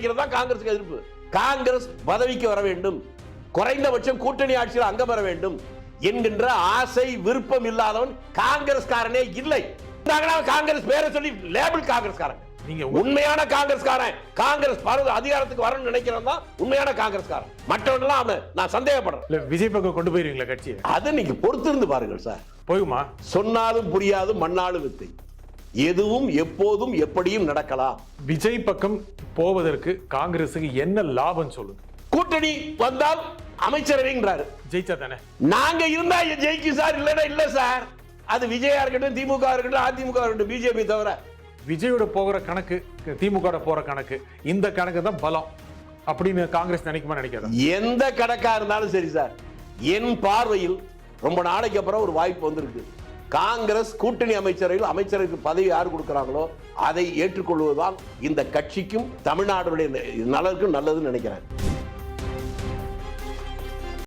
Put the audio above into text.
நினைக்கிறது தான் காங்கிரஸுக்கு எதிர்ப்பு. காங்கிரஸ் பதவிக்கு வர வேண்டும், குறைந்தபட்சம் கூட்டணி ஆட்சியில் அங்கம் வர வேண்டும் என்கின்ற ஆசை விருப்பம் இல்லாதவன் காங்கிரஸ்காரனே இல்லை. காங்கிரஸ் பேரை சொல்லி லேபிள் காங்கிரஸ்காரன். நீங்க உண்மையான காங்கிரஸ்காரன், காங்கிரஸ் அதிகாரத்துக்கு வரணும்னு நினைக்கிறவன் தான் உண்மையான காங்கிரஸ்காரன். மற்றவன்லாம் நான் சந்தேகப்படுறேன். விஜய் பக்கம் கொண்டு போயிருவீங்களா கட்சியை? அதை நீங்க பொறுத்திருந்து பாருங்கள் சார். போகுமா? சொன்னாலும் புரியாது மண்ணாலும் வித்தை. எதுவும் எப்போதும் எப்படியும் நடக்கலாம். விஜய் பக்கம் போவதற்கு காங்கிரசுக்கு என்ன லாபம் சொல்லுங்க. கூட்டணி வந்தால் அமைச்சரவைன்றாரு. ஜெயிச்சா தானே நாங்க இருந்தா ஜெயிக்கும் சார், இல்லைன்னா இல்ல சார். அது விஜயா இருக்கட்டும், திமுக இருக்கட்டும், அதிமுக இருக்கட்டும், பிஜேபி தவிர. விஜயோட போகிற கணக்கு, திமுக போற கணக்கு, இந்த கணக்கு தான் பலம் அப்படின்னு காங்கிரஸ் நினைக்குமா நினைக்காதா? எந்த கணக்கா இருந்தாலும் சரி சார், என் பார்வையில் ரொம்ப நாளைக்கு அப்புறம் ஒரு வாய்ப்பு வந்திருக்கு. காங்கிரஸ் கூட்டணி அமைச்சரையில் அமைச்சருக்கு பதவி யார் கொடுக்கிறாங்களோ அதை ஏற்றுக்கொள்வதுதான் இந்த கட்சிக்கும் தமிழ்நாடுடைய நலனுக்கும் நல்லதுன்னு நினைக்கிறேன்.